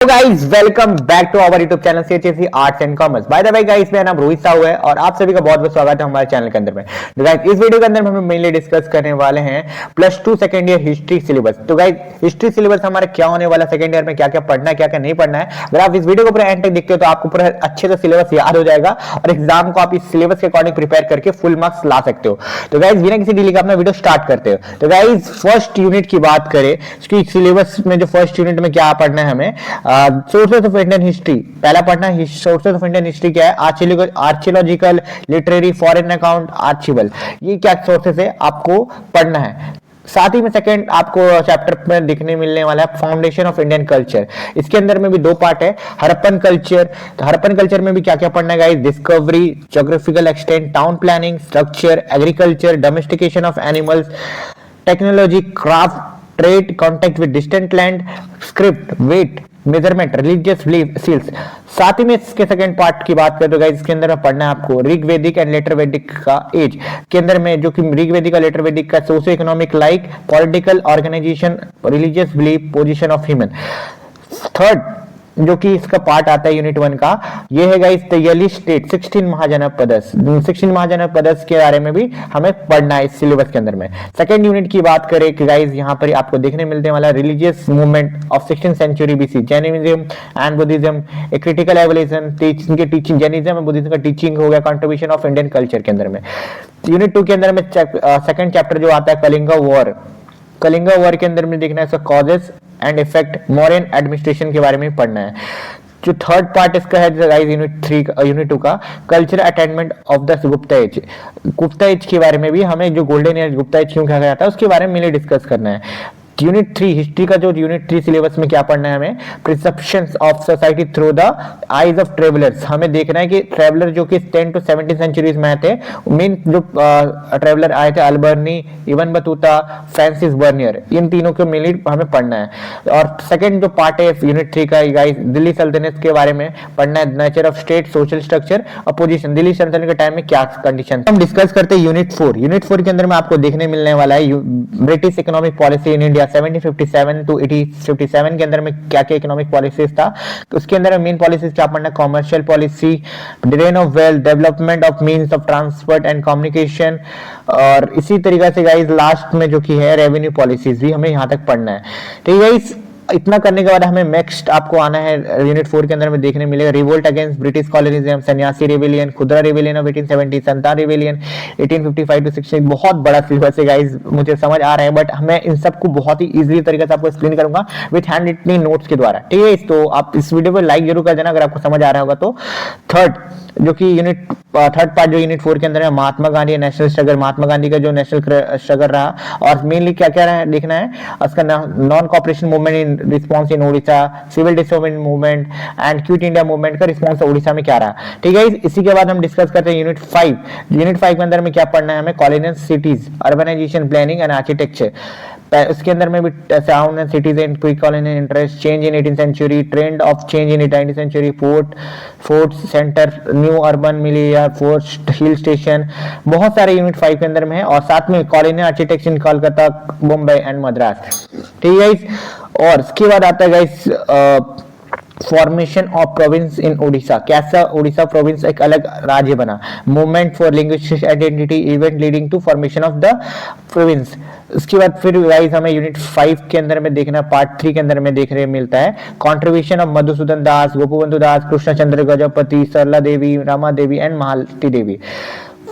तो guys welcome back to our YouTube channel CHSC arts and commerce. By the way guys, मेरा नाम रोहित साहू है और आप सभी का बहुत बहुत स्वागत है हमारे चैनल के अंदर में। तो गाइस इस वीडियो के अंदर हम मेनली डिस्कस करने वाले हैं +2 सेकंड ईयर हिस्ट्री सिलेबस। तो गाइस हिस्ट्री सिलेबस हमारा क्या होने वाला, सेकंड ईयर में क्या क्या पढ़ना है, क्या क्या नहीं पढ़ना है। अगर आप इस वीडियो को पूरा एंड तक देखते हो तो आपको पूरा अच्छे से सिलेबस याद हो जाएगा और एग्जाम को आप इस सिलेबस के अकॉर्डिंग प्रिपेयर करके फुल मार्क्स ला सकते हो। तो गाइस बिना किसी डिले के अपना वीडियो स्टार्ट करते हो। तो गाइस फर्स्ट यूनिट की बात करें, इसकी सिलेबस में जो फर्स्ट यूनिट में क्या पढ़ना है हमें, सोर्सेस ऑफ इंडियन हिस्ट्री पहला पढ़ना है। सोर्सेस ऑफ इंडियन हिस्ट्री क्या है? Archaeological, literary, foreign account, archival, ये क्या सोर्सेस है आपको पढ़ना है। साथ ही में सेकंड आपको चैप्टर में दिखने मिलने वाला है फाउंडेशन ऑफ इंडियन कल्चर। इसके अंदर में भी दो पार्ट है, हड़प्पन कल्चर। तो हड़प्पन कल्चर में भी क्या क्या पढ़ना है guys? Discovery, geographical extent, town planning, structure, agriculture, domestication of animals, technology, craft, trade, contact with distant land, script, weight, measurement, religious belief, seals. साथ ही में इसके सेकंड पार्ट की बात करें तो गाइस इसके अंदर में पढ़ना है आपको ऋग वैदिक एंड लेटर वैदिक का एज के अंदर में, जो कि ऋग वैदिक और लेटर वैदिक का socio economic, like, political, organisation, religious belief, position of human. Third जो कि इसका पार्ट आता है यूनिट 1 का, ये है गाइस द यली स्टेट 16 महाजनपदस। 16 महाजनपदस के बारे में भी हमें पढ़ना है इस सिलेबस के अंदर में। सेकंड यूनिट की बात करें कि गाइस यहाँ पर आपको देखने मिलने वाला religious movement of 16th century BC, Jainism and Buddhism, a critical evolution, teaching, Jainism और बुद्धिज्म का टीचिंग हो गया, कंट्रीब्यूशन ऑफ इंडियन कल्चर के अंदर में। यूनिट 2 के अंदर में सेकंड चैप्टर जो आता है कलिंगा वॉर। कलिंगा वॉर के अंदर में देखना है इसका causes and effect, modern administration के बारे में पढ़ना है। जो थर्ड पार्ट इसका है गाइस यूनिट 2 का cultural attainment of the Gupta age. Gupta age के बारे में भी हमें, जो गोल्डन एज गुप्ता एज क्यों कहा जाता है उसके बारे में मिले डिस्कस करना है। यूनिट 3 हिस्ट्री का जो यूनिट 3 सिलेबस में क्या पढ़ना है हमें, perceptions of society through the eyes of travellers. हमें देखना है कि ट्रेवलर जो कि 10 to 17 सेंचुरीज में आए थे, मेन जो ट्रेवलर आए थे अल्बर्नी, इब्न बतूता, फ्रांसिस बर्नियर, इन तीनों को मिली हमें पढ़ना है। और सेकंड जो पार्ट है यूनिट 3 का गाइस, दिल्ली सल्तनत के बारे में पढ़ना है, nature of state, social structure और पोजीशन, दिल्ली सल्तनत के टाइम में क्या कंडीशन। हम डिस्कस करते हैं यूनिट 4। यूनिट 4 के अंदर में आपको देखने मिलने वाला है British economic policy in India 1757 to 1857 के अंदर में क्या क्या इकोनॉमिक पॉलिसीज था। तो उसके अंदर मेन पॉलिसीज क्या पढ़ना है, commercial policy, drain of wealth, development of means of transport and communication, और इसी तरीके से गाइस लास्ट में जो कि है रेवेन्यू पॉलिसीज भी हमें यहाँ तक पढ़ना है। ठीक है गाइस, इतना करने के बाद हमें नेक्स्ट आपको आना है यूनिट 4 के अंदर में देखने मिलेगा रिवोल्ट अगेंस्ट ब्रिटिश कॉलोनिज्म, सन्यासी रिवेलियन, खुदरा रिवेलियन ऑफ 1870, संतान रिवेलियन 1855 to 60। बहुत बड़ा सिलेबस है गाइस, मुझे समझ आ रहा है, बट मैं इन सबको बहुत ही इजीली तरीके से आपको एक्सप्लेन करूंगा विद हैंड रिटन नोट्स के द्वारा। ठीक है, तो आप इस वीडियो को लाइक जरूर कर देना अगर आपको समझ आ रहा होगा तो। थर्ड जो कि थर्ड पार्ट जो यूनिट 4 के अंदर है, महात्मा गांधी नेशनल स्ट्रगल, महात्मा गांधी का जो नेशनल स्ट्रगल रहा, और मेनली क्या क्या देखना है उसका, non cooperation movement in response in Odisha, civil disobedience movement and quit India movement का रिस्पॉन्स ओडिशा में क्या रहा। ठीक है, इसी के बाद हम डिस्कस करते हैं यूनिट 5। यूनिट 5 के अंदर में क्या पढ़ना है हमें, colonial cities, urbanisation, planning and architecture. उसके अंदर में भी sound and cities and pre colonial interest, change in 18th century, trend of change in 19th century, fort centre, new urban milieu, fort hill station, बहुत सारे unit 5 के अंदर में है। और साथ में colonial architecture in Kolkata, Mumbai and Madras. ठीक है, और इसके बाद आता है guys formation of province in Odisha, कैसा ओडिशा प्रोविंस एक अलग राज्य बना, movement for linguistic identity, event leading to formation of the province. उसके बाद फिर गाइस हमें यूनिट 5 के अंदर में देखना, पार्ट 3 के अंदर में देखने मिलता है contribution of Madhusudan Das, Gopabandhu Das, Krishnachandra Gajapati, Sarala Devi, Rama Devi and Malati Devi.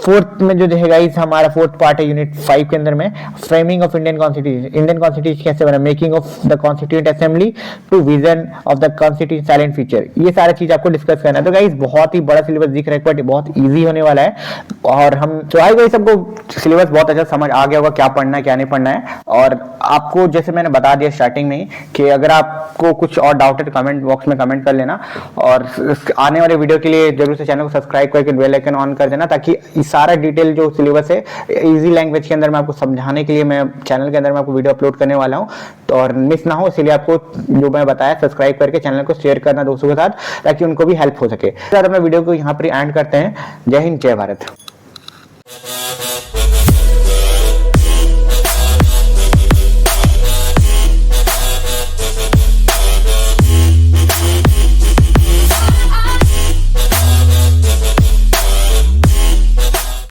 Fourth में जो है गाइस हमारा फोर्थ पार्ट है यूनिट 5 के अंदर में, framing of Indian constitution, Indian constitution कैसे बना, making of the constituent assembly to vision of the constitution silent feature. ये सारा चीज आपको डिस्कस करना है। तो गाइस बहुत ही बड़ा सिलेबस दिख रहा है, बट बहुत इजी होने वाला है। और हम चाहे गाइस सबको सिलेबस बहुत अच्छा समझ आ गया होगा क्या पढ़ना है क्या नहीं पढ़ना है। और आपको जैसे मैंने बता दिया स्टार्टिंग में कि अगर आपको कुछ और डाउट है तो कमेंट बॉक्स में कमेंट कर लेना, और आने वाले वीडियो के लिए जरूर से चैनल को सब्सक्राइब करके बेल आइकन ऑन कर देना, ताकि सारा डिटेल जो सिलेबस है इजी लैंग्वेज के अंदर मैं आपको समझाने के लिए मैं चैनल के अंदर में आपको वीडियो अपलोड करने वाला हूं, तो और मिस ना हो इसलिए आपको जो मैं बताया सब्सक्राइब करके चैनल को शेयर करना दोस्तों के साथ, ताकि उनको भी हेल्प हो सके। तो अपने वीडियो को यहाँ पर एंड करते हैं। जय हिंद, जय भारत।